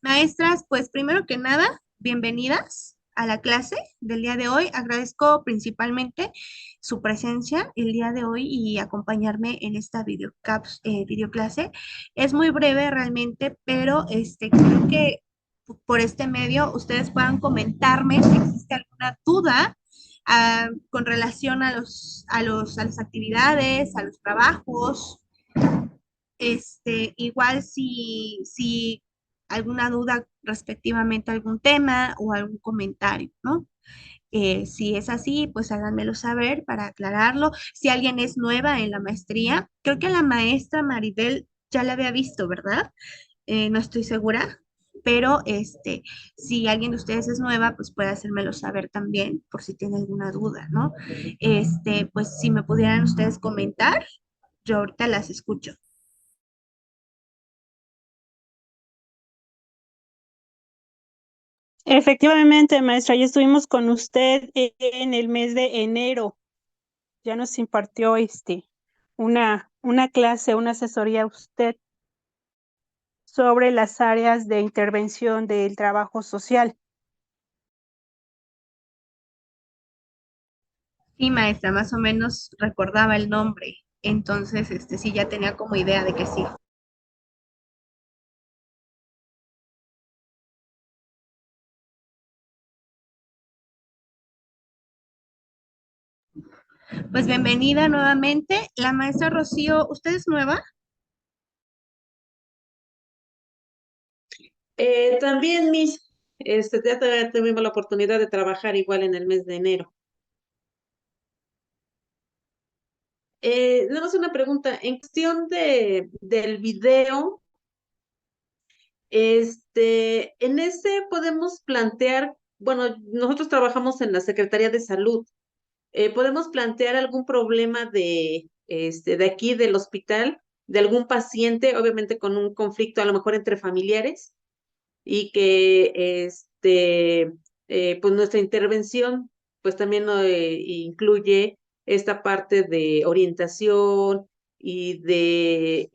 Maestras, pues primero que nada, bienvenidas a la clase del día de hoy. Agradezco principalmente su presencia el día de hoy y acompañarme en esta videoclase. Es muy breve realmente, pero creo que por este medio ustedes puedan comentarme si existe alguna duda con relación a las actividades, a los trabajos. Igual si alguna duda respectivamente a algún tema o algún comentario, ¿no? Si es así, pues háganmelo saber para aclararlo. Si alguien es nueva en la maestría, creo que la maestra Maribel ya la había visto, ¿verdad? No estoy segura, pero si alguien de ustedes es nueva, pues puede hacérmelo saber también por si tiene alguna duda, ¿no? Pues si me pudieran ustedes comentar, yo ahorita las escucho. Efectivamente, maestra, ya estuvimos con usted en el mes de enero. Ya nos impartió una clase, una asesoría a usted sobre las áreas de intervención del trabajo social. Sí, maestra, más o menos recordaba el nombre. Entonces, sí, ya tenía como idea de que sí. Pues bienvenida nuevamente. La maestra Rocío, ¿usted es nueva? También ya tuvimos la oportunidad de trabajar igual en el mes de enero. Nada más una pregunta, en cuestión del video, en ese podemos plantear, bueno, nosotros trabajamos en la Secretaría de Salud, podemos plantear algún problema de aquí del hospital, de algún paciente, obviamente con un conflicto a lo mejor entre familiares y que pues nuestra intervención pues también incluye esta parte de orientación y de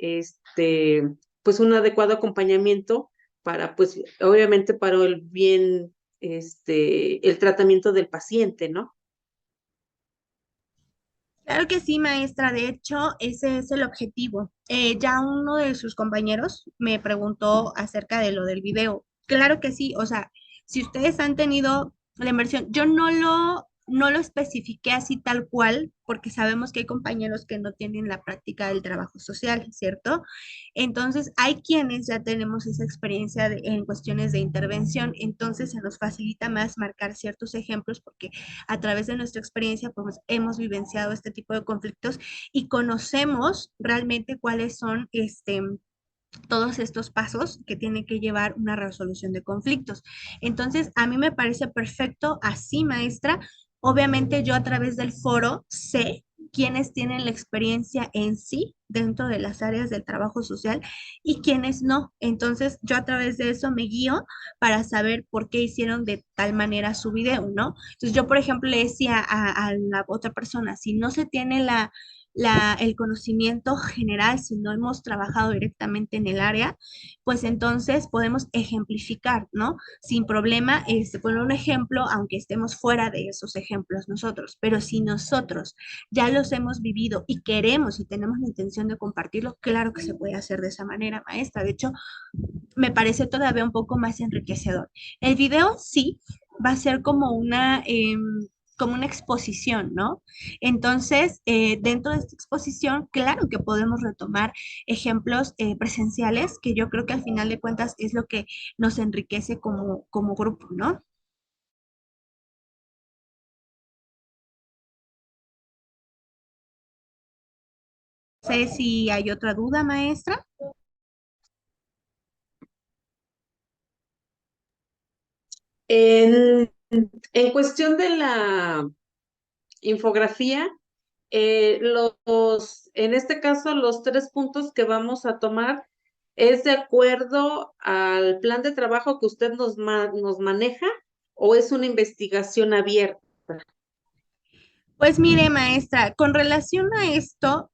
pues un adecuado acompañamiento para pues obviamente para el bien el tratamiento del paciente, ¿no? Claro que sí, maestra. De hecho, ese es el objetivo. Ya uno de sus compañeros me preguntó acerca de lo del video. Claro que sí. O sea, si ustedes han tenido la inversión, yo no lo especifiqué así tal cual, porque sabemos que hay compañeros que no tienen la práctica del trabajo social, ¿cierto? Entonces, hay quienes ya tenemos esa experiencia en cuestiones de intervención, entonces se nos facilita más marcar ciertos ejemplos porque a través de nuestra experiencia, pues hemos vivenciado este tipo de conflictos y conocemos realmente cuáles son todos estos pasos que tiene que llevar una resolución de conflictos. Entonces, a mí me parece perfecto así, maestra. Obviamente yo a través del foro sé quiénes tienen la experiencia en sí dentro de las áreas del trabajo social y quiénes no. Entonces, yo a través de eso me guío para saber por qué hicieron de tal manera su video, ¿no? Entonces, yo, por ejemplo, le decía a la otra persona, si no se tiene el conocimiento general, si no hemos trabajado directamente en el área, pues entonces podemos ejemplificar, ¿no? Sin problema, poner un ejemplo, aunque estemos fuera de esos ejemplos nosotros, pero si nosotros ya los hemos vivido y queremos y tenemos la intención de compartirlo, claro que se puede hacer de esa manera, maestra. De hecho, me parece todavía un poco más enriquecedor. El video sí va a ser como una exposición, ¿no? Entonces, dentro de esta exposición, claro que podemos retomar ejemplos presenciales, que yo creo que al final de cuentas es lo que nos enriquece como grupo, ¿no? No sé si hay otra duda, maestra. En, en cuestión de la infografía, en este caso, los 3 puntos que vamos a tomar es de acuerdo al plan de trabajo que usted nos maneja o es una investigación abierta. Pues mire, maestra, con relación a esto,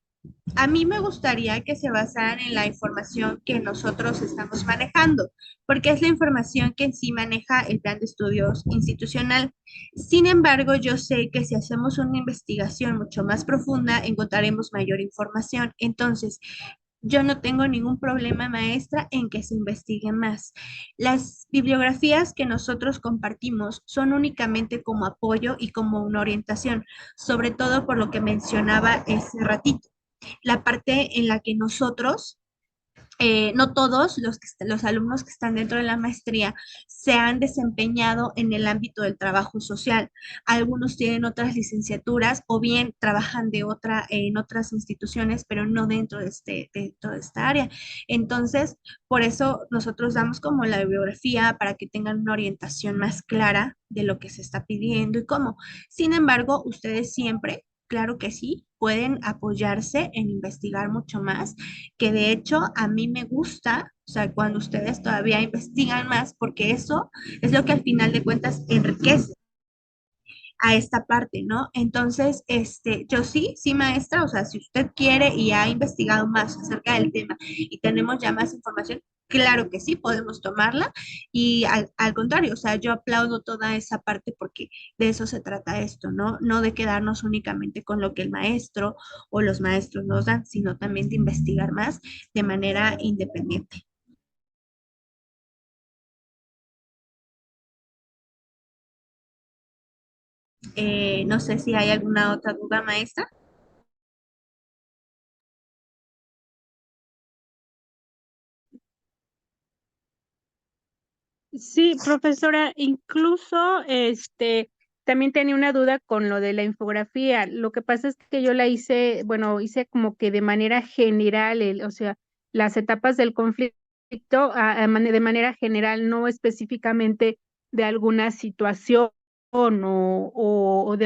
A mí me gustaría que se basaran en la información que nosotros estamos manejando, porque es la información que en sí maneja el plan de estudios institucional. Sin embargo, yo sé que si hacemos una investigación mucho más profunda, encontraremos mayor información. Entonces, yo no tengo ningún problema, maestra, en que se investigue más. Las bibliografías que nosotros compartimos son únicamente como apoyo y como una orientación, sobre todo por lo que mencionaba ese ratito, la parte en la que nosotros, no todos los alumnos que están dentro de la maestría se han desempeñado en el ámbito del trabajo social. Algunos tienen otras licenciaturas o bien trabajan en otras instituciones, pero no dentro de esta área. Entonces, por eso nosotros damos como la bibliografía para que tengan una orientación más clara de lo que se está pidiendo y cómo. Sin embargo, ustedes siempre, claro que sí, pueden apoyarse en investigar mucho más, que de hecho a mí me gusta, o sea, cuando ustedes todavía investigan más, porque eso es lo que al final de cuentas enriquece a esta parte, ¿no? Entonces, yo sí, sí, maestra, o sea, si usted quiere y ha investigado más acerca del tema y tenemos ya más información, claro que sí, podemos tomarla y al contrario, o sea, yo aplaudo toda esa parte porque de eso se trata esto, ¿no? No de quedarnos únicamente con lo que el maestro o los maestros nos dan, sino también de investigar más de manera independiente. No sé si hay alguna otra duda, maestra. Sí, profesora, incluso también tenía una duda con lo de la infografía. Lo que pasa es que yo la hice, bueno, hice como que de manera general, o sea, las etapas del conflicto de manera general, no específicamente de alguna situación o de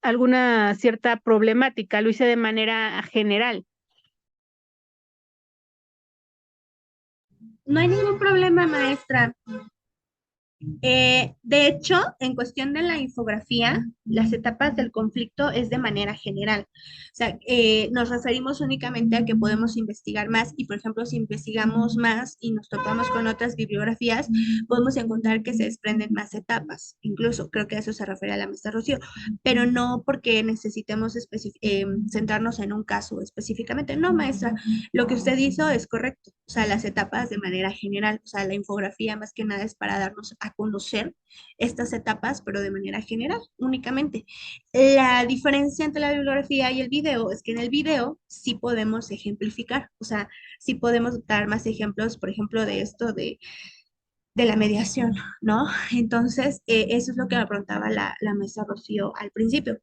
alguna cierta problemática. Lo hice de manera general. No hay ningún problema, maestra. De hecho, en cuestión de la infografía, las etapas del conflicto es de manera general. O sea, nos referimos únicamente a que podemos investigar más y, por ejemplo, si investigamos más y nos topamos con otras bibliografías, podemos encontrar que se desprenden más etapas. Incluso creo que a eso se refiere a la maestra Rocío, pero no porque necesitemos centrarnos en un caso específicamente. No, maestra, lo que usted hizo es correcto. O sea, las etapas de manera general, o sea, la infografía más que nada es para darnos a conocer estas etapas, pero de manera general únicamente. La diferencia entre la bibliografía y el video es que en el video sí podemos ejemplificar, o sea, sí podemos dar más ejemplos, por ejemplo, de esto de la mediación, ¿no? Entonces, eso es lo que me preguntaba la maestra Rocío al principio.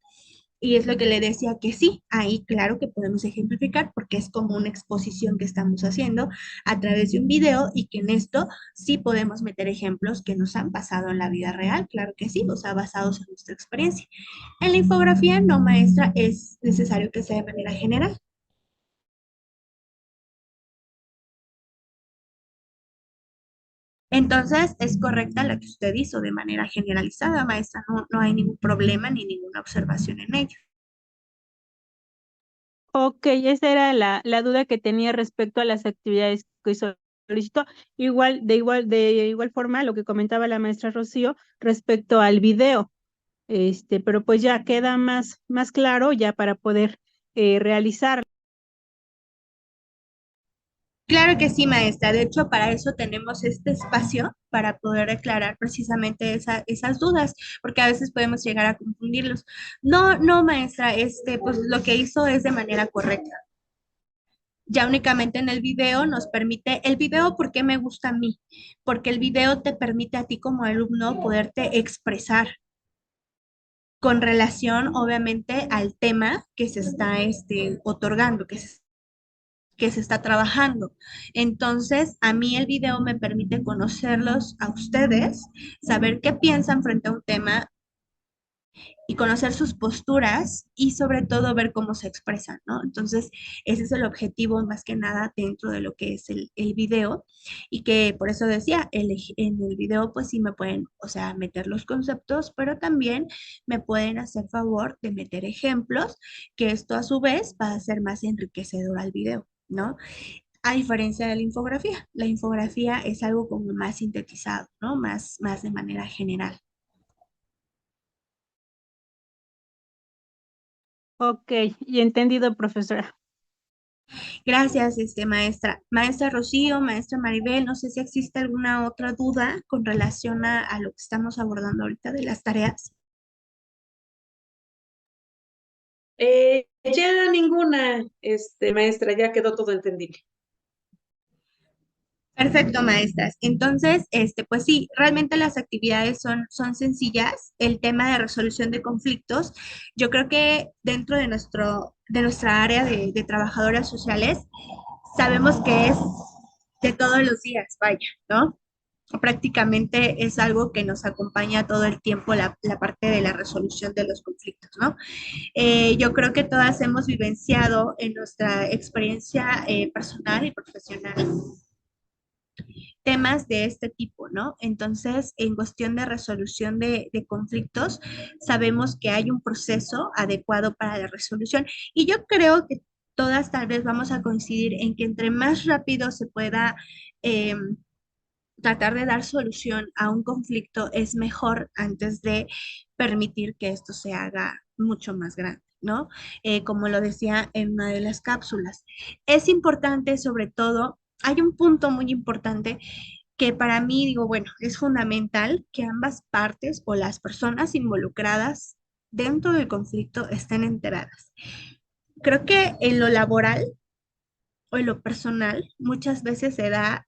Y es lo que le decía que sí, ahí claro que podemos ejemplificar porque es como una exposición que estamos haciendo a través de un video y que en esto sí podemos meter ejemplos que nos han pasado en la vida real, claro que sí, o sea, basados en nuestra experiencia. En la infografía, no, maestra, es necesario que sea de manera general. Entonces, es correcta la que usted hizo de manera generalizada, maestra, no, no hay ningún problema ni ninguna observación en ello. Ok, esa era la duda que tenía respecto a las actividades que solicitó. De igual forma, lo que comentaba la maestra Rocío respecto al video, pero pues ya queda más claro ya para poder realizar. Claro que sí, maestra. De hecho, para eso tenemos este espacio para poder aclarar precisamente esas dudas, porque a veces podemos llegar a confundirlos. No, no, maestra, pues lo que hizo es de manera correcta. Ya únicamente en el video nos permite, el video, ¿por qué me gusta a mí? Porque el video te permite a ti como alumno poderte expresar con relación, obviamente, al tema que se está otorgando, que se está trabajando. Entonces, a mí el video me permite conocerlos a ustedes, saber qué piensan frente a un tema y conocer sus posturas y sobre todo ver cómo se expresan, ¿no? Entonces, ese es el objetivo más que nada dentro de lo que es el video y que por eso decía, en el video pues sí me pueden, o sea, meter los conceptos, pero también me pueden hacer favor de meter ejemplos, que esto a su vez va a ser más enriquecedor al video, ¿no? A diferencia de la infografía es algo como más sintetizado, ¿no? Más de manera general. Ok, y entendido, profesora. Gracias, maestra. Maestra Rocío, maestra Maribel, no sé si existe alguna otra duda con relación a lo que estamos abordando ahorita de las tareas. Ya ninguna, maestra, ya quedó todo entendible. Perfecto, maestras. Entonces, pues sí, realmente las actividades son sencillas. El tema de resolución de conflictos, yo creo que dentro de nuestra área de trabajadoras sociales, sabemos que es de todos los días, vaya, ¿no? Prácticamente es algo que nos acompaña todo el tiempo la parte de la resolución de los conflictos, ¿no? Yo creo que todas hemos vivenciado en nuestra experiencia personal y profesional temas de este tipo, ¿no? Entonces, en cuestión de resolución de conflictos, sabemos que hay un proceso adecuado para la resolución y yo creo que todas tal vez vamos a coincidir en que entre más rápido se pueda eh, tratar de dar solución a un conflicto es mejor antes de permitir que esto se haga mucho más grande, ¿no? Como lo decía en una de las cápsulas. Es importante, sobre todo, hay un punto muy importante que para mí, digo, bueno, es fundamental que ambas partes o las personas involucradas dentro del conflicto estén enteradas. Creo que en lo laboral o en lo personal muchas veces se da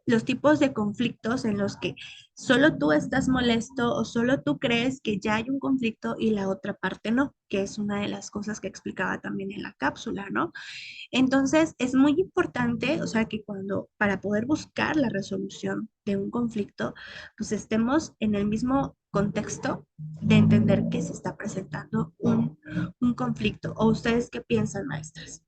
los tipos de conflictos en los que solo tú estás molesto o solo tú crees que ya hay un conflicto y la otra parte no, que es una de las cosas que explicaba también en la cápsula, ¿no? Entonces, es muy importante, o sea, que cuando, para poder buscar la resolución de un conflicto, pues estemos en el mismo contexto de entender que se está presentando un conflicto. ¿O ustedes qué piensan, maestras?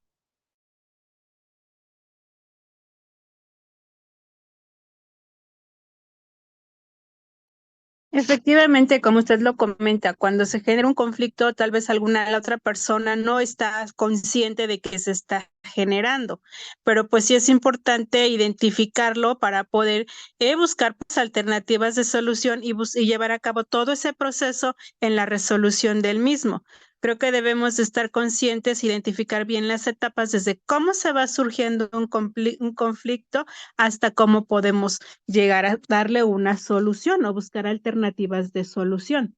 Efectivamente, como usted lo comenta, cuando se genera un conflicto, tal vez la otra persona no está consciente de que se está generando, pero pues sí es importante identificarlo para poder buscar pues, alternativas de solución y llevar a cabo todo ese proceso en la resolución del mismo. Creo que debemos de estar conscientes, identificar bien las etapas desde cómo se va surgiendo un conflicto hasta cómo podemos llegar a darle una solución o buscar alternativas de solución.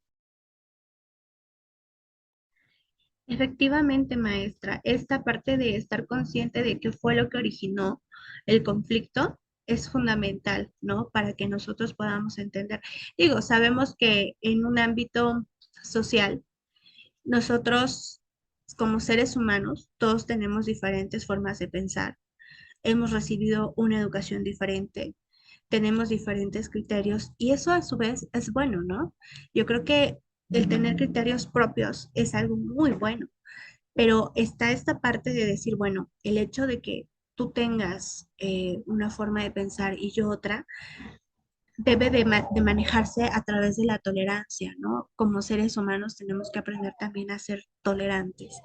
Efectivamente, maestra, esta parte de estar consciente de qué fue lo que originó el conflicto es fundamental, ¿no? Para que nosotros podamos entender. Digo, sabemos que en un ámbito social, nosotros como seres humanos, todos tenemos diferentes formas de pensar. Hemos recibido una educación diferente, tenemos diferentes criterios y eso a su vez es bueno, ¿no? Yo creo que el tener criterios propios es algo muy bueno, pero está esta parte de decir, bueno, el hecho de que tú tengas una forma de pensar y yo otra, debe de manejarse a través de la tolerancia, ¿no? Como seres humanos tenemos que aprender también a ser tolerantes.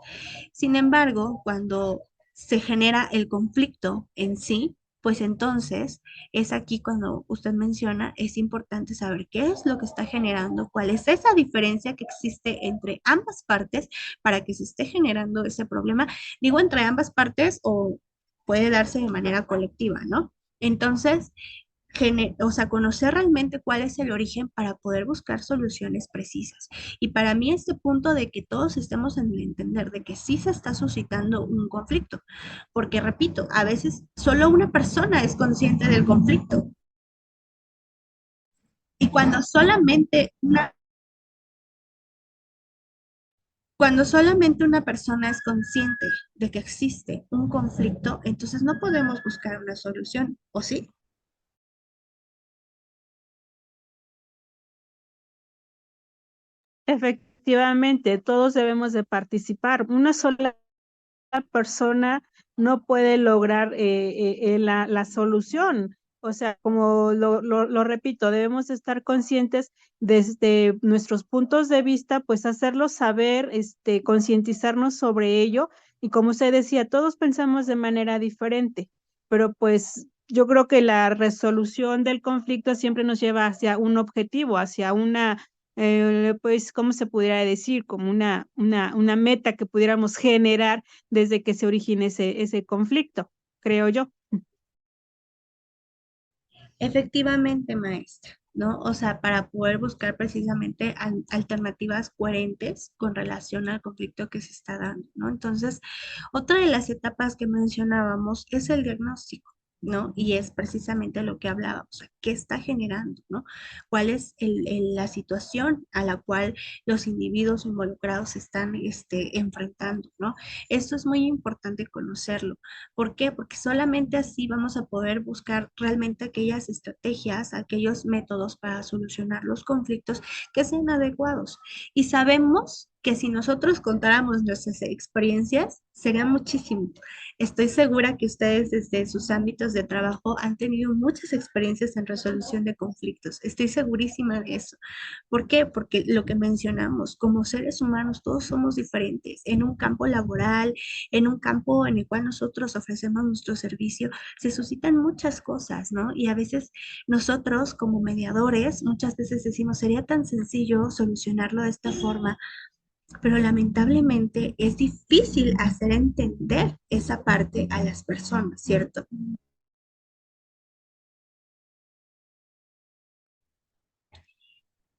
Sin embargo, cuando se genera el conflicto en sí, pues entonces es aquí cuando usted menciona, es importante saber qué es lo que está generando, cuál es esa diferencia que existe entre ambas partes para que se esté generando ese problema. Digo entre ambas partes o puede darse de manera colectiva, ¿no? Entonces, o sea, conocer realmente cuál es el origen para poder buscar soluciones precisas. Y para mí este punto de que todos estemos en el entender de que sí se está suscitando un conflicto, porque repito, a veces solo una persona es consciente del conflicto. Y cuando solamente una persona es consciente de que existe un conflicto, entonces no podemos buscar una solución, ¿o sí? efectivamente, todos debemos de participar. Una sola persona no puede lograr la solución. O sea, como lo repito, debemos estar conscientes desde nuestros puntos de vista, pues hacerlo saber, concientizarnos sobre ello. Y como usted decía, todos pensamos de manera diferente, pero pues yo creo que la resolución del conflicto siempre nos lleva hacia un objetivo, hacia una pues, ¿cómo se pudiera decir? Como una meta que pudiéramos generar desde que se origine ese conflicto, creo yo. Efectivamente, maestra, ¿no? O sea, para poder buscar precisamente alternativas coherentes con relación al conflicto que se está dando, ¿no? Entonces, otra de las etapas que mencionábamos es el diagnóstico, ¿no? Y es precisamente lo que hablábamos, o sea, ¿qué está generando, ¿no? ¿Cuál es la situación a la cual los individuos involucrados se están enfrentando, ¿no? Esto es muy importante conocerlo. ¿Por qué? Porque solamente así vamos a poder buscar realmente aquellas estrategias, aquellos métodos para solucionar los conflictos que sean adecuados. Y sabemos que si nosotros contáramos nuestras experiencias, sería muchísimo. Estoy segura que ustedes desde sus ámbitos de trabajo han tenido muchas experiencias en resolución de conflictos. Estoy segurísima de eso. ¿Por qué? Porque lo que mencionamos, como seres humanos, todos somos diferentes. En un campo laboral, en un campo en el cual nosotros ofrecemos nuestro servicio, se suscitan muchas cosas, ¿no? Y a veces nosotros como mediadores, muchas veces decimos, sería tan sencillo solucionarlo de esta forma, pero lamentablemente es difícil hacer entender esa parte a las personas, ¿cierto?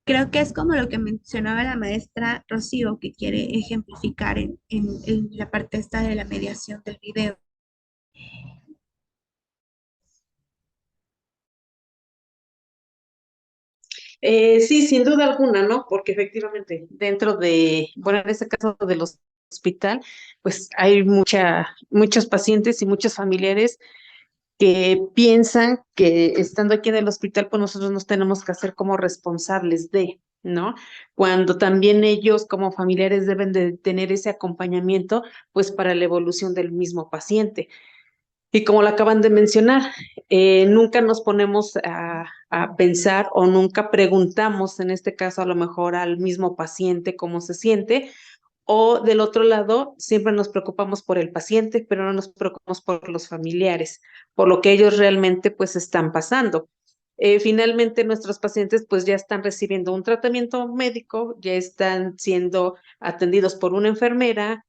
Creo que es como lo que mencionaba la maestra Rocío, que quiere ejemplificar en la parte esta de la mediación del video. Sí, sin duda alguna, ¿no? Porque efectivamente, dentro de, bueno, en este caso del hospital, pues hay muchos pacientes y muchos familiares que piensan que estando aquí en el hospital, pues nosotros nos tenemos que hacer como responsables de, ¿no? Cuando también ellos como familiares deben de tener ese acompañamiento, pues para la evolución del mismo paciente. Y como lo acaban de mencionar, nunca nos ponemos a pensar o nunca preguntamos, en este caso a lo mejor al mismo paciente cómo se siente, o del otro lado, siempre nos preocupamos por el paciente, pero no nos preocupamos por los familiares, por lo que ellos realmente pues están pasando. Finalmente, nuestros pacientes pues ya están recibiendo un tratamiento médico, ya están siendo atendidos por una enfermera,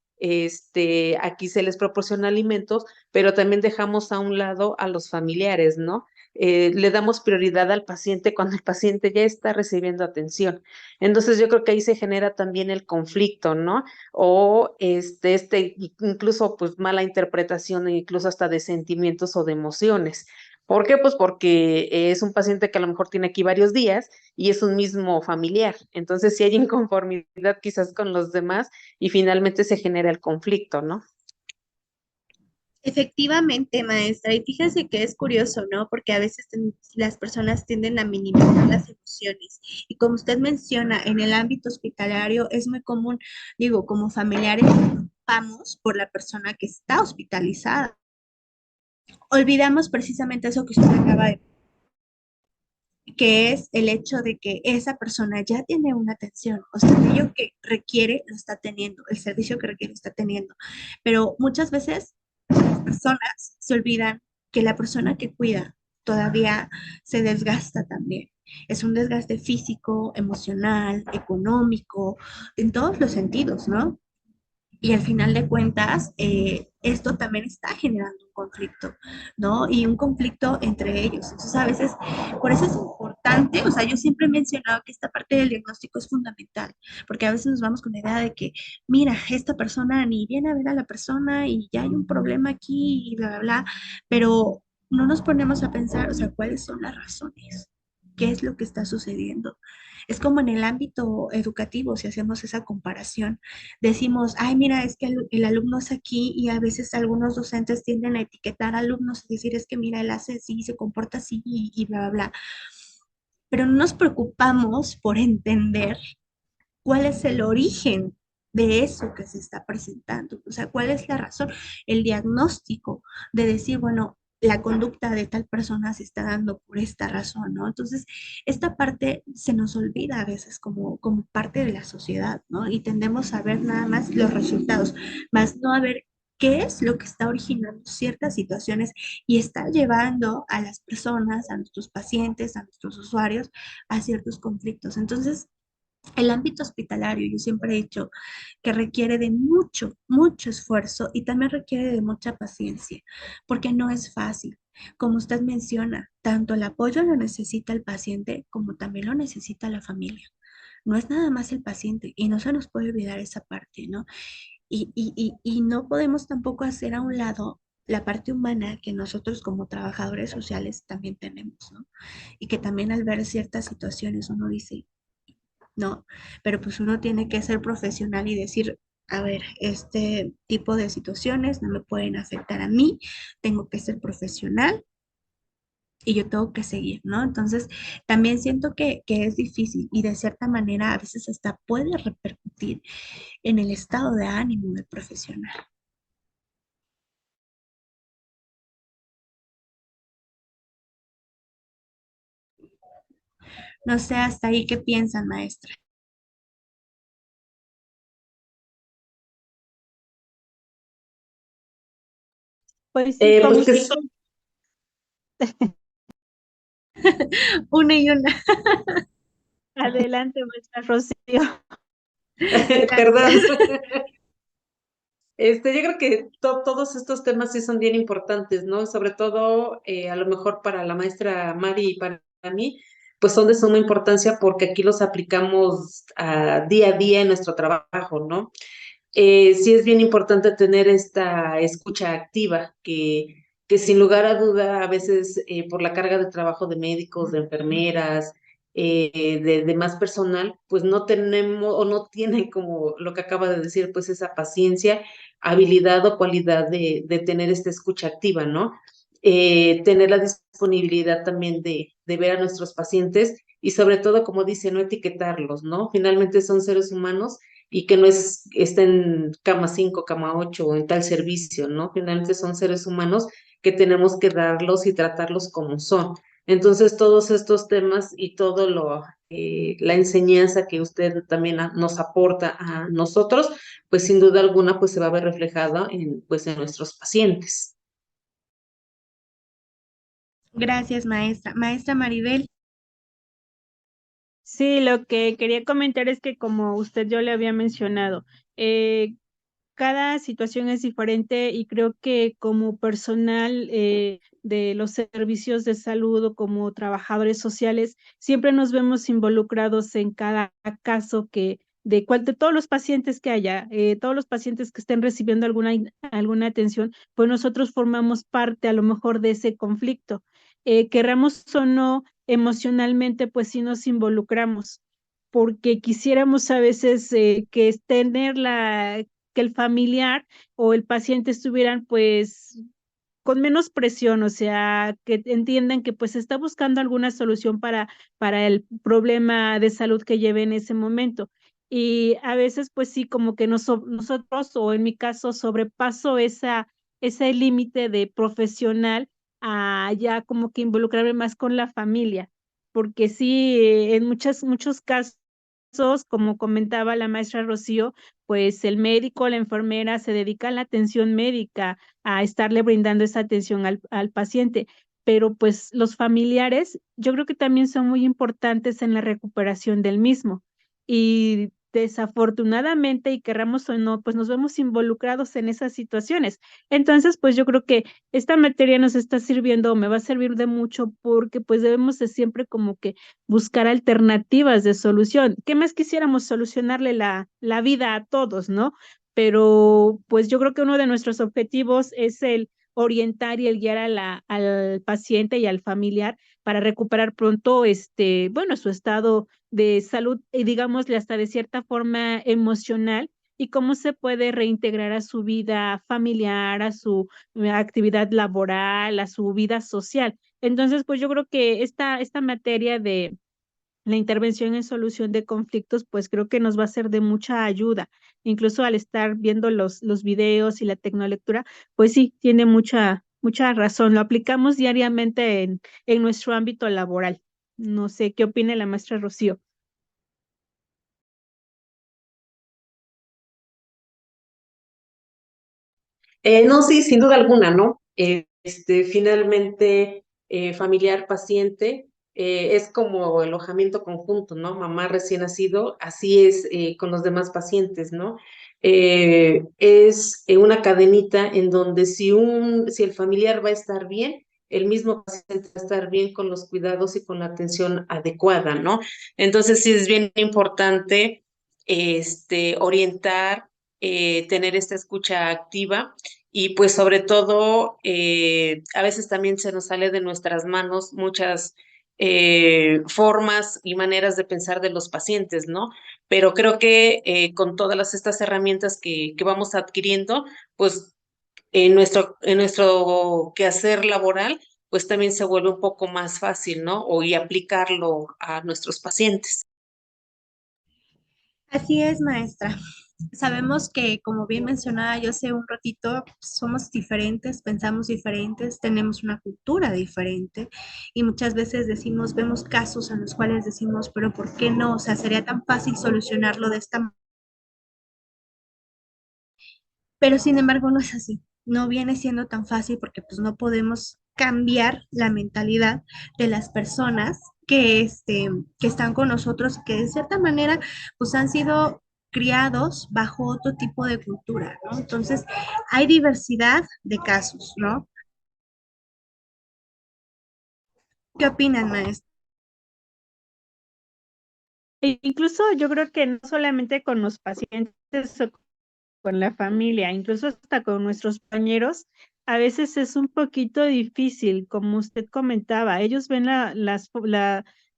aquí se les proporciona alimentos, pero también dejamos a un lado a los familiares, ¿no? Le damos prioridad al paciente cuando el paciente ya está recibiendo atención. Entonces yo creo que ahí se genera también el conflicto, ¿no? O incluso pues mala interpretación, e incluso hasta de sentimientos o de emociones. ¿Por qué? Pues porque es un paciente que a lo mejor tiene aquí varios días y es un mismo familiar. Entonces, si hay inconformidad quizás con los demás y finalmente se genera el conflicto, ¿no? Efectivamente, maestra, y fíjese que es curioso, ¿no? Porque a veces las personas tienden a minimizar las emociones. Y como usted menciona, en el ámbito hospitalario es muy común, digo, como familiares, nos preocupamos por la persona que está hospitalizada. Olvidamos precisamente eso que usted acaba de, que es el hecho de que esa persona ya tiene una atención, o sea, aquello que requiere lo está teniendo, el servicio que requiere lo está teniendo. Pero muchas veces personas se olvidan que la persona que cuida todavía se desgasta también. Es un desgaste físico, emocional, económico, en todos los sentidos, ¿no? Y al final de cuentas, esto también está generando un conflicto, ¿no? Y un conflicto entre ellos. Entonces, a veces, por eso es importante, o sea, yo siempre he mencionado que esta parte del diagnóstico es fundamental, porque a veces nos vamos con la idea de que, mira, esta persona ni viene a ver a la persona y ya hay un problema aquí y bla, bla, bla, pero no nos ponemos a pensar, o sea, cuáles son las razones, qué es lo que está sucediendo. Es como en el ámbito educativo, si hacemos esa comparación decimos, ay, mira, es que el alumno es aquí y a veces algunos docentes tienden a etiquetar alumnos y decir, es que mira, él hace así, se comporta así y bla, bla, bla. Pero no nos preocupamos por entender cuál es el origen de eso que se está presentando, o sea, cuál es la razón, el diagnóstico de decir, bueno, la conducta de tal persona se está dando por esta razón, ¿no? Entonces, esta parte se nos olvida a veces como parte de la sociedad, ¿no? Y tendemos a ver nada más los resultados, más no a ver qué es lo que está originando ciertas situaciones y está llevando a las personas, a nuestros pacientes, a nuestros usuarios, a ciertos conflictos. Entonces, el ámbito hospitalario, yo siempre he dicho que requiere de mucho, mucho esfuerzo y también requiere de mucha paciencia, porque no es fácil. Como usted menciona, tanto el apoyo lo necesita el paciente como también lo necesita la familia. No es nada más el paciente y no se nos puede olvidar esa parte, ¿no? Y no podemos tampoco hacer a un lado la parte humana que nosotros como trabajadores sociales también tenemos, ¿no? Y que también al ver ciertas situaciones uno dice, no, pero pues uno tiene que ser profesional y decir, a ver, este tipo de situaciones no me pueden afectar a mí, tengo que ser profesional y yo tengo que seguir, ¿no? Entonces, también siento que es difícil y de cierta manera a veces hasta puede repercutir en el estado de ánimo del profesional. No sé hasta ahí qué piensan, maestra. Pues sí, Pues como que son, Una y una. adelante, maestra Rocío. perdón. Gracias. Yo creo que todos estos temas sí son bien importantes, ¿no? Sobre todo, a lo mejor para la maestra Mari y para mí, pues son de suma importancia porque aquí los aplicamos día a día en nuestro trabajo, ¿no? Sí es bien importante tener esta escucha activa que sin lugar a duda a veces por la carga de trabajo de médicos, de enfermeras, de más personal, pues no tenemos o no tienen como lo que acaba de decir, pues esa paciencia, habilidad o cualidad de tener esta escucha activa, ¿no? Tener la disponibilidad también de ver a nuestros pacientes y sobre todo, como dice, no etiquetarlos, ¿no? Finalmente son seres humanos y que no está en cama 5 cama 8 o en tal servicio, ¿no? Finalmente son seres humanos que tenemos que darlos y tratarlos como son. Entonces, todos estos temas y todo la enseñanza que usted también nos aporta a nosotros, pues sin duda alguna, pues se va a ver reflejada pues, en nuestros pacientes. Gracias, maestra. Maestra Maribel. Sí, lo que quería comentar es que como usted yo le había mencionado, eh, cada situación es diferente y creo que como personal de los servicios de salud o como trabajadores sociales, siempre nos vemos involucrados en cada caso de todos los pacientes que haya, todos los pacientes que estén recibiendo alguna atención, pues nosotros formamos parte a lo mejor de ese conflicto. Querramos o no, emocionalmente, pues sí nos involucramos porque quisiéramos a veces que es tener que el familiar o el paciente estuvieran pues con menos presión, o sea, que entiendan que pues está buscando alguna solución para el problema de salud que lleve en ese momento. Y a veces pues sí, como que nosotros, o en mi caso, sobrepaso ese límite de profesional a ya como que involucrarme más con la familia, porque sí, en muchos casos, como comentaba la maestra Rocío, pues el médico o la enfermera se dedica a la atención médica, a estarle brindando esa atención al paciente, pero pues los familiares yo creo que también son muy importantes en la recuperación del mismo. Y desafortunadamente, y querramos o no, pues nos vemos involucrados en esas situaciones. Entonces, pues yo creo que esta materia nos está sirviendo o me va a servir de mucho porque pues debemos de siempre como que buscar alternativas de solución. ¿Qué más quisiéramos solucionarle la vida a todos, no? Pero pues yo creo que uno de nuestros objetivos es el orientar y el guiar al paciente y al familiar para recuperar pronto bueno, su estado de salud y digámosle hasta de cierta forma emocional y cómo se puede reintegrar a su vida familiar, a su actividad laboral, a su vida social. Entonces, pues yo creo que esta materia la intervención en solución de conflictos, pues creo que nos va a ser de mucha ayuda. Incluso al estar viendo los videos y la tecnolectura, pues sí, tiene mucha razón. Lo aplicamos diariamente en nuestro ámbito laboral. No sé qué opina la maestra Rocío. No, sí, sin duda alguna, ¿no? Finalmente, familiar-paciente es como el alojamiento conjunto, ¿no? Mamá recién nacido, así es con los demás pacientes, ¿no? Es una cadenita en donde si el familiar va a estar bien, el mismo paciente va a estar bien con los cuidados y con la atención adecuada, ¿no? Entonces sí es bien importante orientar, tener esta escucha activa y pues sobre todo, a veces también se nos sale de nuestras manos muchas formas y maneras de pensar de los pacientes, ¿no? Pero creo que con todas estas herramientas que vamos adquiriendo, pues en nuestro quehacer laboral, pues también se vuelve un poco más fácil, ¿no? Y aplicarlo a nuestros pacientes. Así es, maestra. Sabemos que, como bien mencionaba yo hace un ratito, somos diferentes, pensamos diferentes, tenemos una cultura diferente y muchas veces decimos, vemos casos en los cuales decimos, pero ¿por qué no? O sea, sería tan fácil solucionarlo de esta manera. Pero sin embargo no es así. No viene siendo tan fácil porque pues no podemos cambiar la mentalidad de las personas que están con nosotros, que de cierta manera pues han sido criados bajo otro tipo de cultura, ¿no? Entonces, hay diversidad de casos, ¿no? ¿Qué opinan, maestro? Incluso yo creo que no solamente con los pacientes o con la familia, incluso hasta con nuestros compañeros, a veces es un poquito difícil, como usted comentaba, ellos ven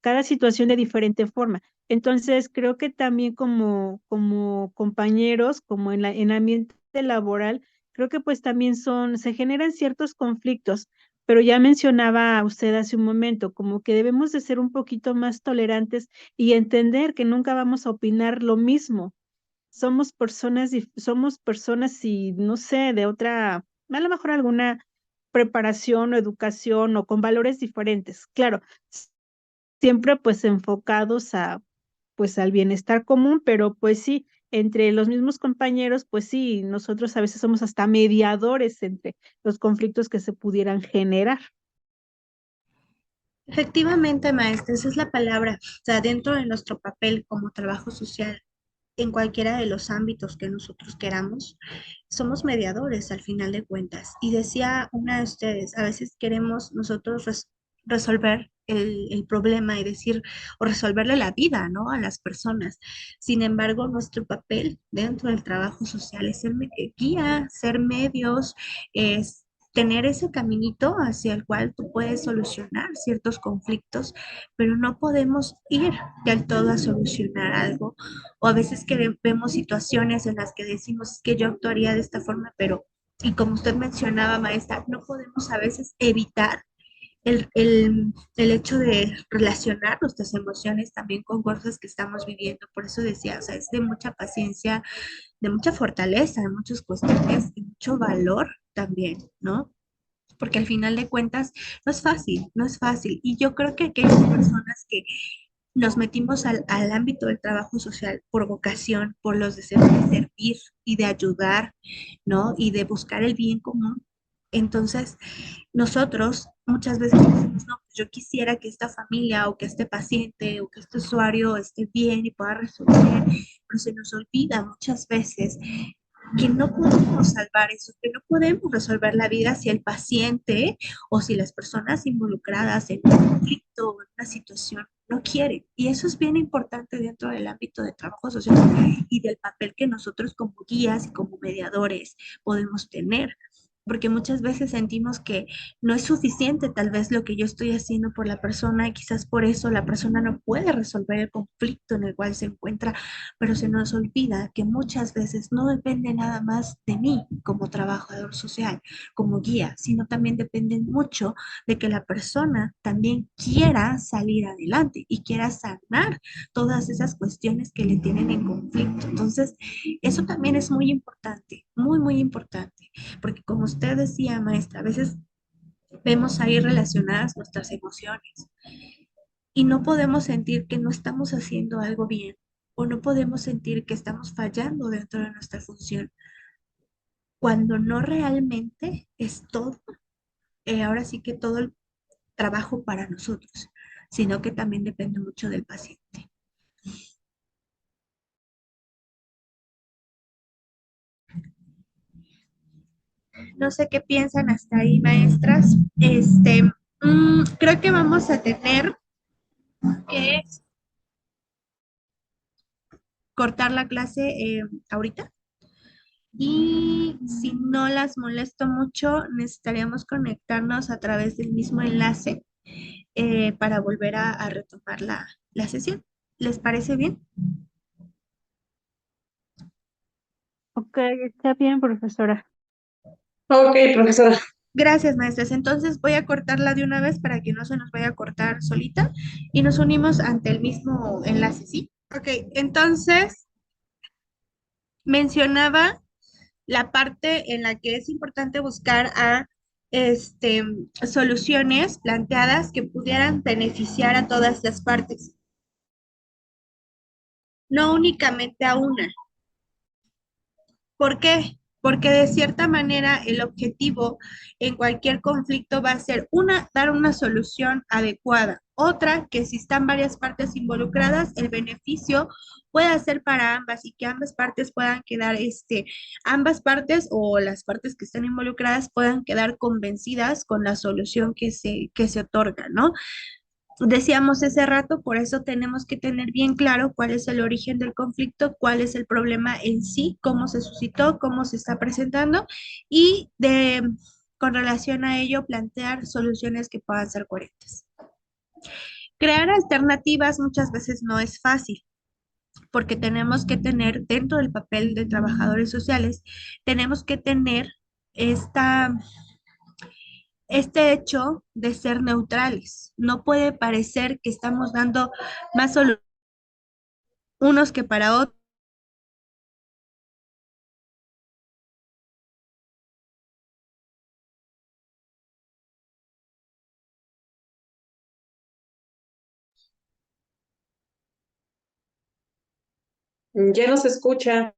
cada situación de diferente forma. Entonces, creo que también como compañeros, como en ambiente laboral, creo que pues también se generan ciertos conflictos, pero ya mencionaba usted hace un momento, como que debemos de ser un poquito más tolerantes y entender que nunca vamos a opinar lo mismo. Somos personas y no sé, de otra, a lo mejor alguna preparación o educación o con valores diferentes. Claro, siempre pues enfocados pues al bienestar común, pero pues sí, entre los mismos compañeros, pues sí, nosotros a veces somos hasta mediadores entre los conflictos que se pudieran generar. Efectivamente, maestra, esa es la palabra. O sea, dentro de nuestro papel como trabajo social, en cualquiera de los ámbitos que nosotros queramos, somos mediadores al final de cuentas. Y decía una de ustedes, a veces queremos nosotros resolver el problema y decir, o resolverle la vida, ¿no? A las personas. Sin embargo, nuestro papel dentro del trabajo social es ser guía, ser medios, es tener ese caminito hacia el cual tú puedes solucionar ciertos conflictos, pero no podemos ir del todo a solucionar algo o a veces que vemos situaciones en las que decimos es que yo actuaría de esta forma, pero, y como usted mencionaba, maestra, no podemos a veces evitar el hecho de relacionar nuestras emociones también con cosas que estamos viviendo. Por eso decía, o sea, es de mucha paciencia, de mucha fortaleza en muchas cuestiones y mucho valor también, ¿no? Porque al final de cuentas no es fácil, no es fácil. Y yo creo que aquellas personas que nos metimos al ámbito del trabajo social por vocación, por los deseos de servir y de ayudar, ¿no? Y de buscar el bien común. Entonces, nosotros muchas veces decimos, no, pues yo quisiera que esta familia o que este paciente o que este usuario esté bien y pueda resolver, pero se nos olvida muchas veces que no podemos salvar eso, que no podemos resolver la vida si el paciente o si las personas involucradas en un conflicto o en una situación no quieren. Y eso es bien importante dentro del ámbito de trabajo social y del papel que nosotros como guías y como mediadores podemos tener. porque muchas veces sentimos que no es suficiente tal vez lo que yo estoy haciendo por la persona y quizás por eso la persona no puede resolver el conflicto en el cual se encuentra, pero se nos olvida que muchas veces no depende nada más de mí como trabajador social, como guía, sino también depende mucho de que la persona también quiera salir adelante y quiera sanar todas esas cuestiones que le tienen en conflicto. Entonces, eso también es muy importante, muy, muy importante, porque como usted decía, maestra, a veces vemos ahí relacionadas nuestras emociones y no podemos sentir que no estamos haciendo algo bien o no podemos sentir que estamos fallando dentro de nuestra función, cuando no realmente es todo, ahora sí que todo el trabajo para nosotros, sino que también depende mucho del paciente. No sé qué piensan hasta ahí, maestras. Creo que vamos a tener que cortar la clase ahorita. Y si no las molesto mucho, necesitaríamos conectarnos a través del mismo enlace para volver a retomar la sesión. ¿Les parece bien? Ok, está bien, profesora. Ok, profesora. Gracias, maestras. Entonces voy a cortarla de una vez para que no se nos vaya a cortar solita y nos unimos ante el mismo enlace, ¿sí? Ok, entonces mencionaba la parte en la que es importante buscar a soluciones planteadas que pudieran beneficiar a todas las partes, no únicamente a una. ¿Por qué? Porque de cierta manera el objetivo en cualquier conflicto va a ser una, dar una solución adecuada. Otra, que si están varias partes involucradas, el beneficio pueda ser para ambas y que ambas partes puedan quedar, ambas partes o las partes que estén involucradas puedan quedar convencidas con la solución que se otorga, ¿no? Decíamos ese rato, por eso tenemos que tener bien claro cuál es el origen del conflicto, cuál es el problema en sí, cómo se suscitó, cómo se está presentando y con relación a ello plantear soluciones que puedan ser coherentes. Crear alternativas muchas veces no es fácil porque tenemos que tener dentro del papel de trabajadores sociales, tenemos que tener esta este hecho de ser neutrales. No puede parecer que estamos dando más soluciones unos que para otros. Ya no se escucha.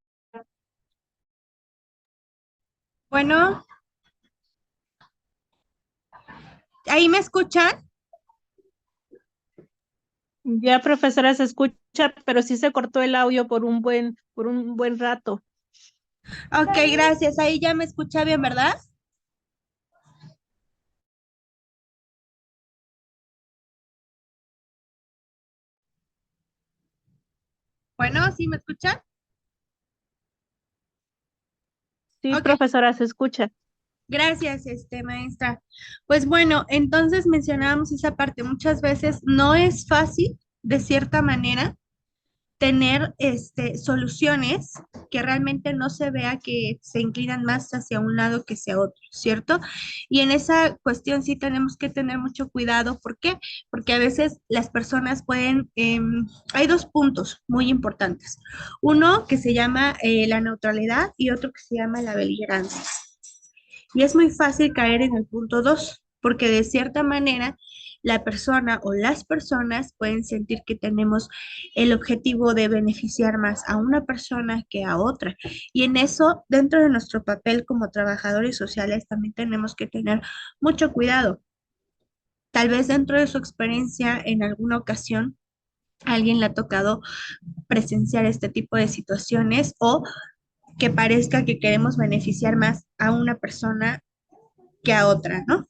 Bueno, ¿ahí me escuchan? Ya, profesora, se escucha, pero sí se cortó el audio por un buen rato. Ok, gracias. Ahí ya me escucha bien, ¿verdad? Bueno, ¿sí me escuchan? Sí, Ok, profesora, se escucha. gracias, maestra. Pues bueno, entonces mencionábamos esa parte. Muchas veces no es fácil, de cierta manera, tener soluciones que realmente no se vea que se inclinan más hacia un lado que hacia otro, ¿cierto? Y en esa cuestión sí tenemos que tener mucho cuidado. ¿Por qué? Porque a veces las personas pueden, hay dos puntos muy importantes. Uno que se llama la neutralidad y otro que se llama la beligerancia. Y es muy fácil caer en el punto dos, porque de cierta manera la persona o las personas pueden sentir que tenemos el objetivo de beneficiar más a una persona que a otra. Y en eso, dentro de nuestro papel como trabajadores sociales, también tenemos que tener mucho cuidado. Tal vez dentro de su experiencia, en alguna ocasión, a alguien le ha tocado presenciar este tipo de situaciones o que parezca que queremos beneficiar más a una persona que a otra, ¿no?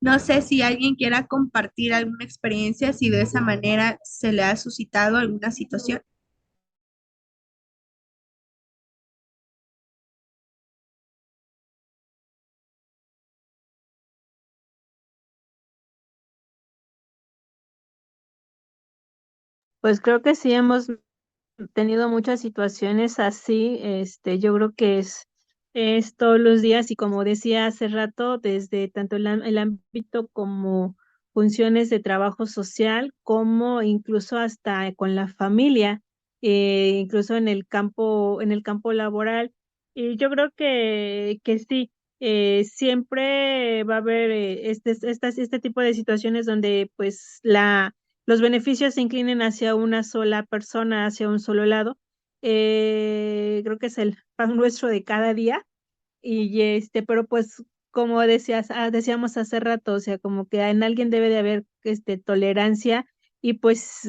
No sé si alguien quiera compartir alguna experiencia, si de esa manera se le ha suscitado alguna situación. Pues creo que sí hemos tenido muchas situaciones así, yo creo que es todos los días y como decía hace rato, desde tanto el ámbito como funciones de trabajo social, como incluso hasta con la familia, incluso en el campo laboral. Y yo creo que sí, siempre va a haber este tipo de situaciones donde pues los beneficios se inclinen hacia una sola persona, hacia un solo lado. Creo que es el pan nuestro de cada día y, pero, pues, como decíamos hace rato, o sea, como que en alguien debe de haber, tolerancia y, pues,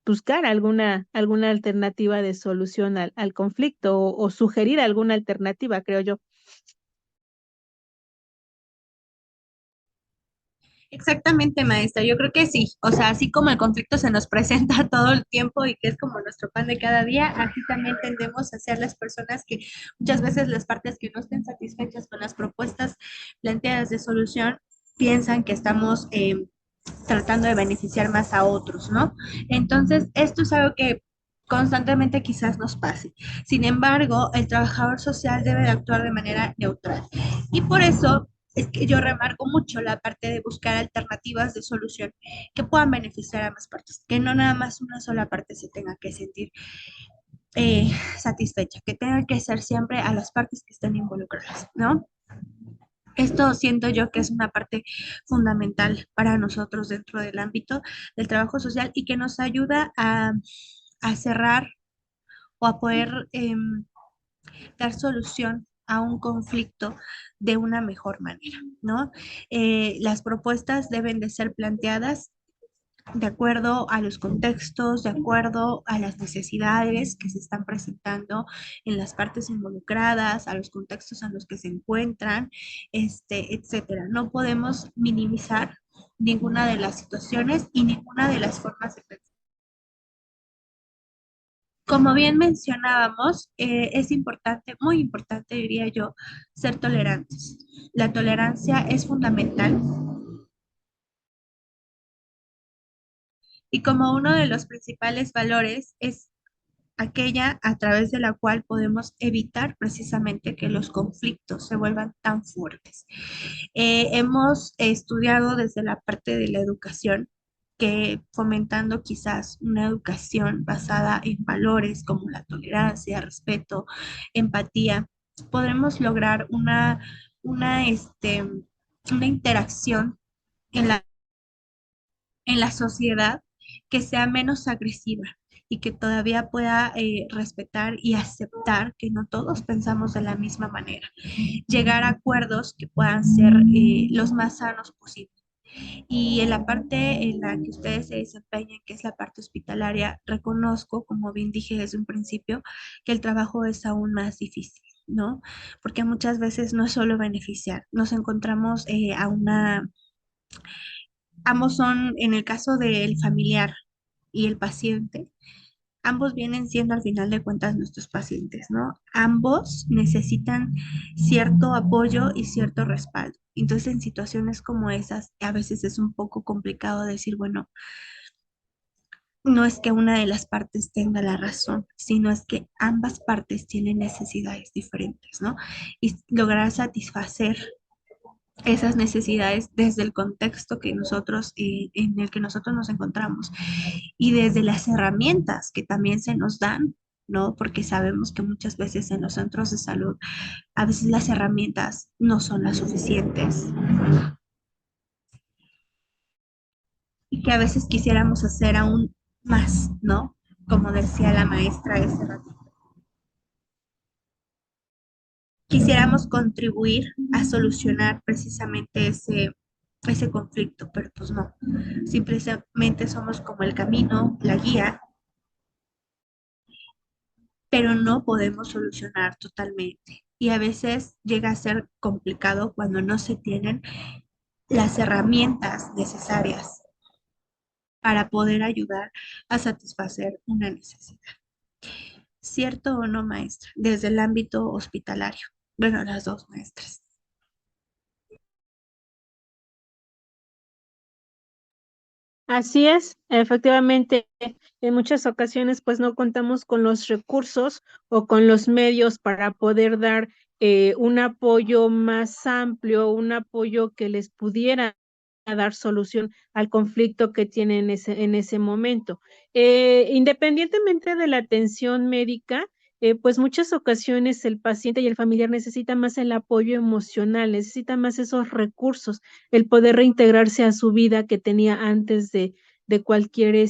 buscar alguna alternativa de solución al conflicto o sugerir alguna alternativa, creo yo. Exactamente, maestra. Yo creo que sí. O sea, así como el conflicto se nos presenta todo el tiempo y que es como nuestro pan de cada día, así también tendemos a ser las personas que muchas veces las partes que no estén satisfechas con las propuestas planteadas de solución piensan que estamos tratando de beneficiar más a otros, ¿no? Entonces, esto es algo que constantemente quizás nos pase. Sin embargo, el trabajador social debe de actuar de manera neutral. Y por eso es que yo remarco mucho la parte de buscar alternativas de solución que puedan beneficiar a ambas partes, que no nada más una sola parte se tenga que sentir satisfecha, que tenga que ser siempre a las partes que estén involucradas, ¿no? Esto siento yo que es una parte fundamental para nosotros dentro del ámbito del trabajo social y que nos ayuda a cerrar o a poder dar solución a un conflicto de una mejor manera, ¿no? Las propuestas deben de ser planteadas de acuerdo a los contextos, de acuerdo a las necesidades que se están presentando en las partes involucradas, a los contextos en los que se encuentran, etcétera. No podemos minimizar ninguna de las situaciones y ninguna de las formas de pensar. Como bien mencionábamos, es importante, muy importante, diría yo, ser tolerantes. La tolerancia es fundamental y como uno de los principales valores es aquella a través de la cual podemos evitar precisamente que los conflictos se vuelvan tan fuertes. Hemos estudiado desde la parte de la educación que fomentando quizás una educación basada en valores como la tolerancia, respeto, empatía, podremos lograr una interacción en la sociedad que sea menos agresiva y que todavía pueda respetar y aceptar que no todos pensamos de la misma manera. Llegar a acuerdos que puedan ser los más sanos posibles. Y en la parte en la que ustedes se desempeñan, que es la parte hospitalaria, reconozco, como bien dije desde un principio, que el trabajo es aún más difícil, ¿no? Porque muchas veces no es solo beneficiar, nos encontramos ambos son, en el caso del familiar y el paciente, ambos vienen siendo al final de cuentas nuestros pacientes, ¿no? Ambos necesitan cierto apoyo y cierto respaldo. Entonces, en situaciones como esas, a veces es un poco complicado decir, bueno, no es que una de las partes tenga la razón, sino es que ambas partes tienen necesidades diferentes, ¿no? Y lograr satisfacer esas necesidades desde el contexto que nosotros, en el que nosotros nos encontramos y desde las herramientas que también se nos dan, ¿no? Porque sabemos que muchas veces en los centros de salud, a veces las herramientas no son las suficientes y que a veces quisiéramos hacer aún más, ¿no? Como decía la maestra ese ratito. Quisiéramos contribuir a solucionar precisamente ese conflicto, pero pues no. Simplemente somos como el camino, la guía, pero no podemos solucionar totalmente. Y a veces llega a ser complicado cuando no se tienen las herramientas necesarias para poder ayudar a satisfacer una necesidad. ¿Cierto o no, maestra? Desde el ámbito hospitalario. Bueno, las dos maestras. Así es, efectivamente, en muchas ocasiones pues no contamos con los recursos o con los medios para poder dar un apoyo más amplio, un apoyo que les pudiera dar solución al conflicto que tienen en ese momento. Independientemente de la atención médica, pues muchas ocasiones el paciente y el familiar necesitan más el apoyo emocional, necesitan más esos recursos, el poder reintegrarse a su vida que tenía antes de cualquier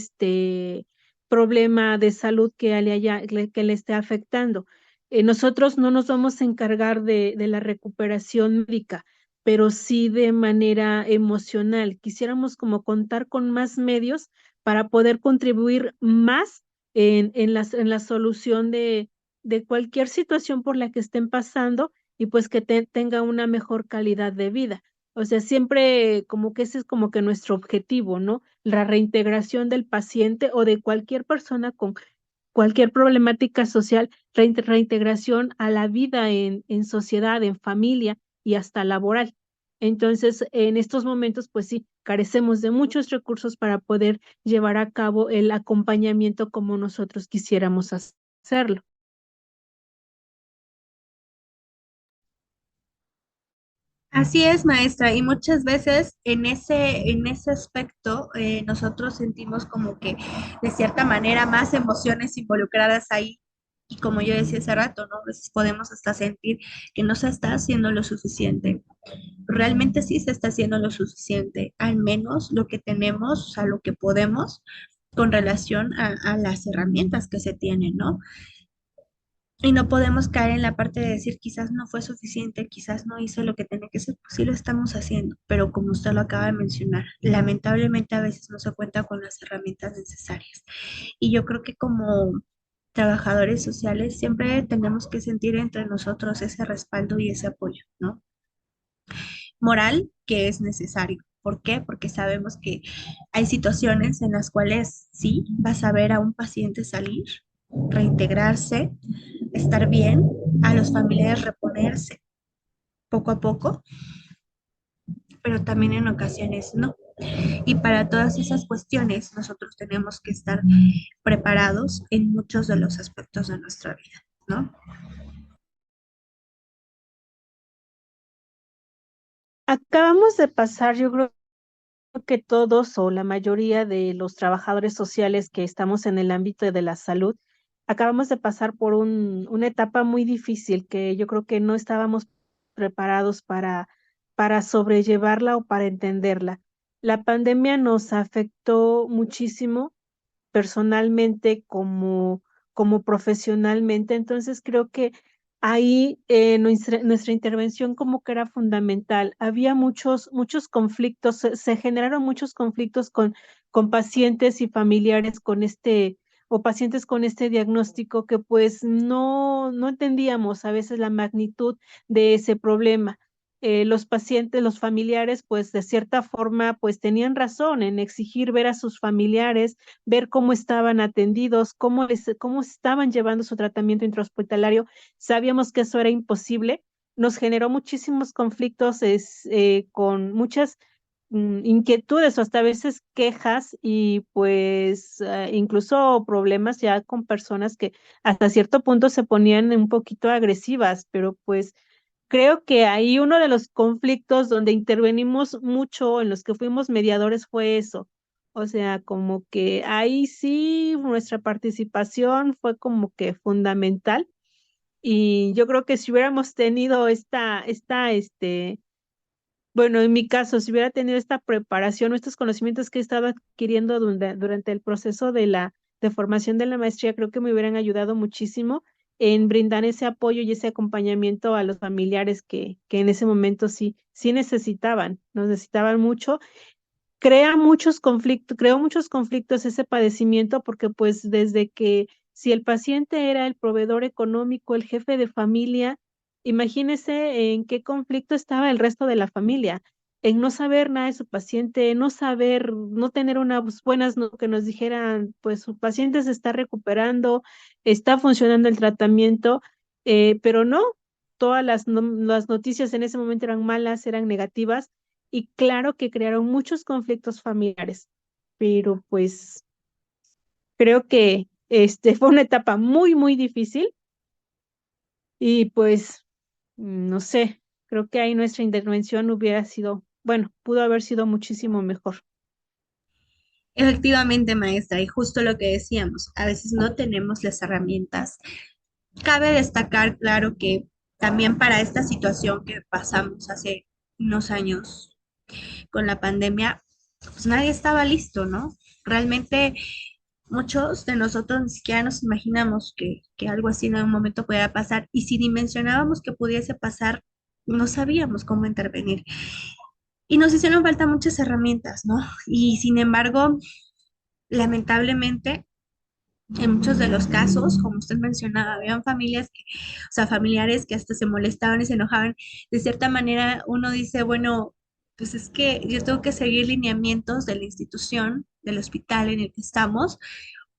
problema de salud que le esté afectando. Nosotros no nos vamos a encargar de la recuperación médica, pero sí de manera emocional. Quisiéramos como contar con más medios para poder contribuir más en la solución de cualquier situación por la que estén pasando y pues que tenga una mejor calidad de vida. O sea, siempre como que ese es como que nuestro objetivo, ¿no? La reintegración del paciente o de cualquier persona con cualquier problemática social, reintegración a la vida en sociedad, en familia y hasta laboral. Entonces, en estos momentos, pues sí, carecemos de muchos recursos para poder llevar a cabo el acompañamiento como nosotros quisiéramos hacerlo. Así es, maestra, y muchas veces en ese aspecto nosotros sentimos como que de cierta manera más emociones involucradas ahí. Y como yo decía hace rato, ¿no? A veces podemos hasta sentir que no se está haciendo lo suficiente. Realmente sí se está haciendo lo suficiente, al menos lo que tenemos, o sea, lo que podemos con relación a las herramientas que se tienen, ¿no? Y no podemos caer en la parte de decir quizás no fue suficiente, quizás no hizo lo que tenía que hacer, pues sí lo estamos haciendo, pero como usted lo acaba de mencionar, lamentablemente a veces no se cuenta con las herramientas necesarias. Y yo creo que como trabajadores sociales siempre tenemos que sentir entre nosotros ese respaldo y ese apoyo, ¿no? Moral que es necesario. ¿Por qué? Porque sabemos que hay situaciones en las cuales sí vas a ver a un paciente salir, reintegrarse, estar bien, a los familiares reponerse poco a poco, pero también en ocasiones no. Y para todas esas cuestiones nosotros tenemos que estar preparados en muchos de los aspectos de nuestra vida, ¿no? Acabamos de pasar, yo creo que todos o la mayoría de los trabajadores sociales que estamos en el ámbito de la salud, acabamos de pasar por una etapa muy difícil que yo creo que no estábamos preparados para sobrellevarla o para entenderla. La pandemia nos afectó muchísimo personalmente como profesionalmente. Entonces, creo que ahí, nuestra intervención como que era fundamental. Había muchos conflictos, se generaron muchos conflictos con pacientes y familiares con o pacientes con este diagnóstico que, pues, no entendíamos a veces la magnitud de ese problema. Los pacientes, los familiares, pues, de cierta forma, pues, tenían razón en exigir ver a sus familiares, ver cómo estaban atendidos, cómo estaban llevando su tratamiento intrahospitalario. Sabíamos que eso era imposible. Nos generó muchísimos conflictos, con muchas, inquietudes o hasta a veces quejas y, pues, incluso problemas ya con personas que hasta cierto punto se ponían un poquito agresivas, pero, pues, creo que ahí uno de los conflictos donde intervenimos mucho, en los que fuimos mediadores, fue eso. O sea, como que ahí sí nuestra participación fue como que fundamental, y yo creo que si hubiéramos tenido bueno, en mi caso, si hubiera tenido esta preparación o estos conocimientos que he estado adquiriendo durante el proceso de formación de la maestría, creo que me hubieran ayudado muchísimo en brindar ese apoyo y ese acompañamiento a los familiares que en ese momento sí nos necesitaban mucho. Creó muchos conflictos ese padecimiento porque, pues, desde que si el paciente era el proveedor económico, el jefe de familia, imagínese en qué conflicto estaba el resto de la familia. en no saber nada de su paciente, no saber, no tener unas buenas, que nos dijeran, pues su paciente se está recuperando, está funcionando el tratamiento, pero no, todas las noticias en ese momento eran malas, eran negativas, y claro que crearon muchos conflictos familiares, pero pues creo que fue una etapa muy, muy difícil y pues, no sé, creo que ahí nuestra intervención hubiera sido, bueno, pudo haber sido muchísimo mejor. Efectivamente, maestra, y justo lo que decíamos, a veces no tenemos las herramientas. Cabe destacar, claro, que también para esta situación que pasamos hace unos años con la pandemia, pues nadie estaba listo, ¿no? Realmente muchos de nosotros ni siquiera nos imaginamos que algo así en algún momento pudiera pasar y si dimensionábamos que pudiese pasar, no sabíamos cómo intervenir. Y nos hicieron falta muchas herramientas, ¿no? Y sin embargo, lamentablemente, en muchos de los casos, como usted mencionaba, habían familias que, o sea, familiares que hasta se molestaban y se enojaban. De cierta manera, uno dice, bueno, pues es que yo tengo que seguir lineamientos de la institución, del hospital en el que estamos,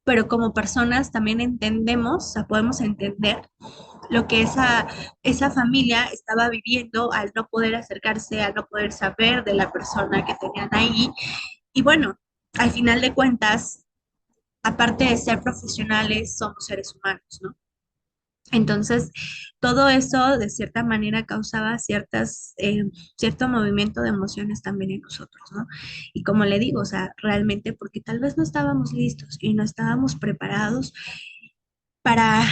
pero como personas también entendemos, o sea, podemos entender lo que esa familia estaba viviendo al no poder acercarse, al no poder saber de la persona que tenían ahí. Y bueno, al final de cuentas, aparte de ser profesionales, somos seres humanos, ¿no? Entonces, todo eso de cierta manera causaba cierto movimiento de emociones también en nosotros, ¿no? Y como le digo, o sea, realmente porque tal vez no estábamos listos y no estábamos preparados para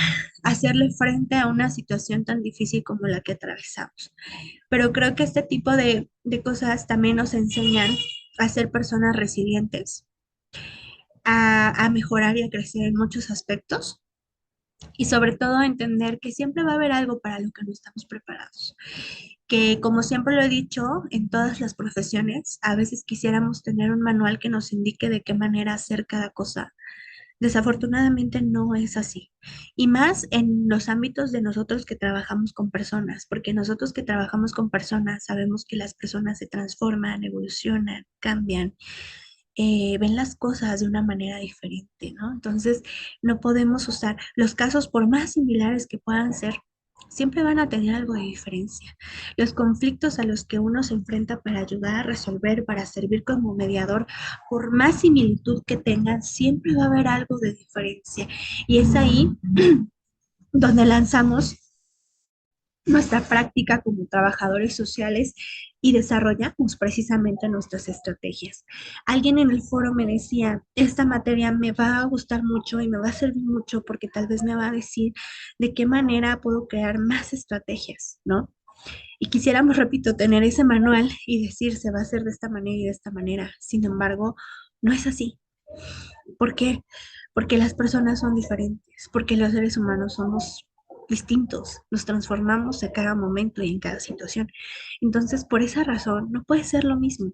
hacerle frente a una situación tan difícil como la que atravesamos. Pero creo que este tipo de cosas también nos enseñan a ser personas resilientes, a mejorar y a crecer en muchos aspectos y sobre todo a entender que siempre va a haber algo para lo que no estamos preparados. Que como siempre lo he dicho, en todas las profesiones, a veces quisiéramos tener un manual que nos indique de qué manera hacer cada cosa. Desafortunadamente no es así. Y más en los ámbitos de nosotros que trabajamos con personas, porque nosotros que trabajamos con personas sabemos que las personas se transforman, evolucionan, cambian, ven las cosas de una manera diferente, ¿no? Entonces, no podemos usar los casos, por más similares que puedan ser, siempre van a tener algo de diferencia. Los conflictos a los que uno se enfrenta para ayudar a resolver, para servir como mediador, por más similitud que tengan, siempre va a haber algo de diferencia. Y es ahí donde lanzamos nuestra práctica como trabajadores sociales y desarrollamos precisamente nuestras estrategias. Alguien en el foro me decía, esta materia me va a gustar mucho y me va a servir mucho porque tal vez me va a decir de qué manera puedo crear más estrategias, ¿no? Y quisiéramos, repito, tener ese manual y decir, se va a hacer de esta manera y de esta manera. Sin embargo, no es así. ¿Por qué? Porque las personas son diferentes, porque los seres humanos somos distintos, nos transformamos a cada momento y en cada situación. Entonces, por esa razón, no puede ser lo mismo,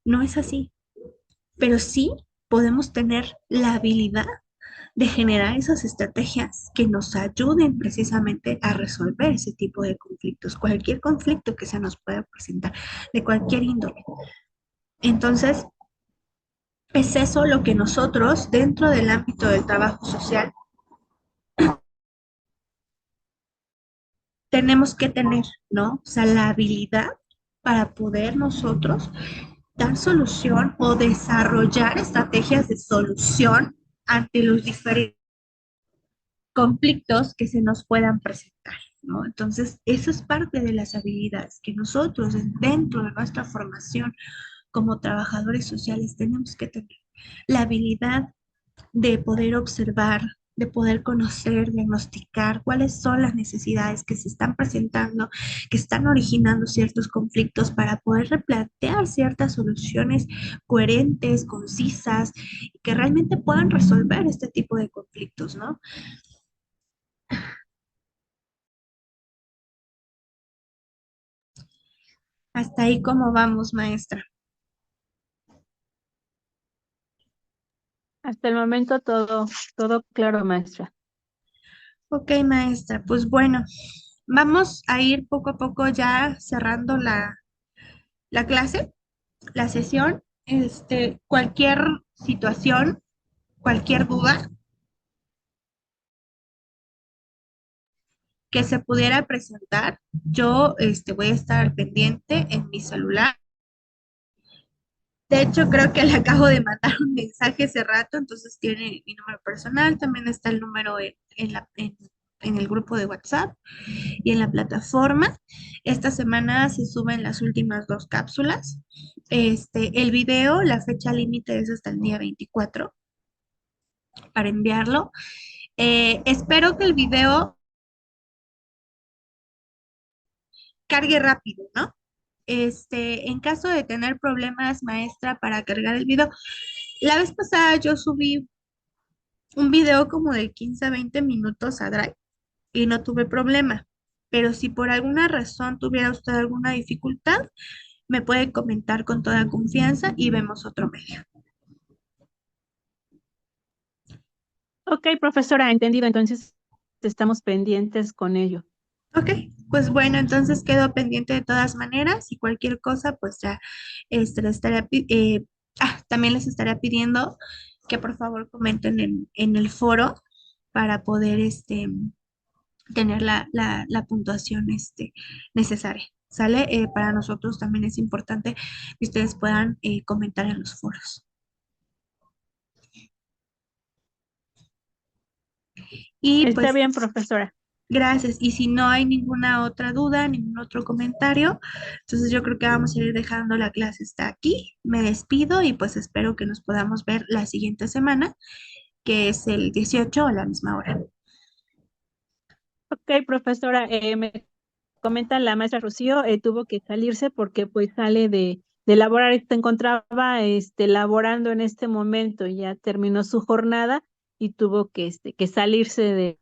no es así, pero sí podemos tener la habilidad de generar esas estrategias que nos ayuden precisamente a resolver ese tipo de conflictos, cualquier conflicto que se nos pueda presentar, de cualquier índole. Entonces, es eso lo que nosotros, dentro del ámbito del trabajo social, tenemos que tener, ¿no? O sea, la habilidad para poder nosotros dar solución o desarrollar estrategias de solución ante los diferentes conflictos que se nos puedan presentar, ¿no? Entonces, eso es parte de las habilidades que nosotros dentro de nuestra formación como trabajadores sociales tenemos que tener. La habilidad de poder observar, de poder conocer, diagnosticar cuáles son las necesidades que se están presentando, que están originando ciertos conflictos para poder replantear ciertas soluciones coherentes, concisas, y que realmente puedan resolver este tipo de conflictos, ¿no? Hasta ahí cómo vamos, maestra. Hasta el momento todo claro, maestra. Ok, maestra, pues bueno, vamos a ir poco a poco ya cerrando la clase, la sesión, cualquier situación, cualquier duda que se pudiera presentar, yo voy a estar al pendiente en mi celular. De hecho, creo que le acabo de mandar un mensaje hace rato, entonces tiene mi número personal, también está el número en el grupo de WhatsApp y en la plataforma. Esta semana se suben las últimas dos cápsulas. El video, la fecha límite es hasta el día 24 para enviarlo. Espero que el video cargue rápido, ¿no? En caso de tener problemas, maestra, para cargar el video, la vez pasada yo subí un video como de 15 a 20 minutos a Drive y no tuve problema. Pero si por alguna razón tuviera usted alguna dificultad, me puede comentar con toda confianza y vemos otro medio. Ok, profesora, entendido. Entonces, estamos pendientes con ello. Ok, pues bueno, entonces quedo pendiente de todas maneras y cualquier cosa, pues ya también les estaré pidiendo que por favor comenten en el foro para poder tener la puntuación necesaria. ¿Sale? Para nosotros también es importante que ustedes puedan comentar en los foros. Y Está pues bien, profesora. gracias. Y si no hay ninguna otra duda, ningún otro comentario, entonces yo creo que vamos a ir dejando la clase hasta aquí. Me despido y pues espero que nos podamos ver la siguiente semana, que es el 18 a la misma hora. Ok, profesora, me comenta la maestra Rocío, tuvo que salirse porque pues sale de laborar, se encontraba laborando en este momento, ya terminó su jornada y tuvo que salirse de...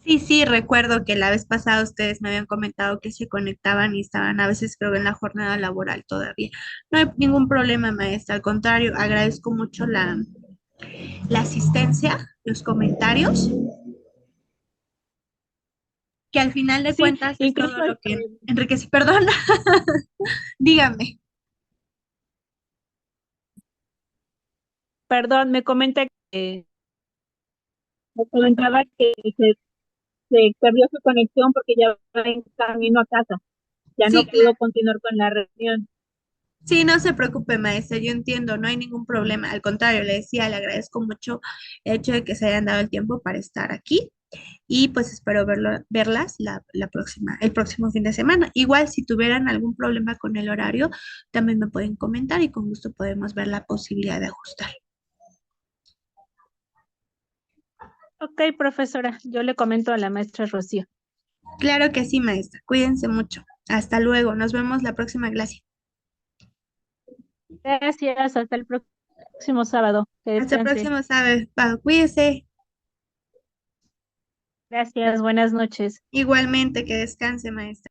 Sí, sí, recuerdo que la vez pasada ustedes me habían comentado que se conectaban y estaban a veces creo en la jornada laboral todavía. No hay ningún problema, maestra. Al contrario, agradezco mucho la asistencia, los comentarios, que al final de Sí, cuentas es todo incluso, lo que enriquece. Perdón, dígame. perdón, me comentaba que se perdió su conexión porque ya va en camino a casa, ya no Sí, pudo claro. continuar con la reunión. Sí, no se preocupe, maestra, yo entiendo, no hay ningún problema. Al contrario, le decía, le agradezco mucho el hecho de que se hayan dado el tiempo para estar aquí y pues espero verlas el próximo fin de semana. Igual, si tuvieran algún problema con el horario, también me pueden comentar y con gusto podemos ver la posibilidad de ajustar. Ok, profesora, yo le comento a la maestra Rocío. Claro que sí, maestra. Cuídense mucho. Hasta luego. Nos vemos la próxima clase. Gracias, hasta el próximo sábado. Que Hasta el descanse. próximo sábado. Cuídese. Gracias, buenas noches. Igualmente, que descanse, maestra.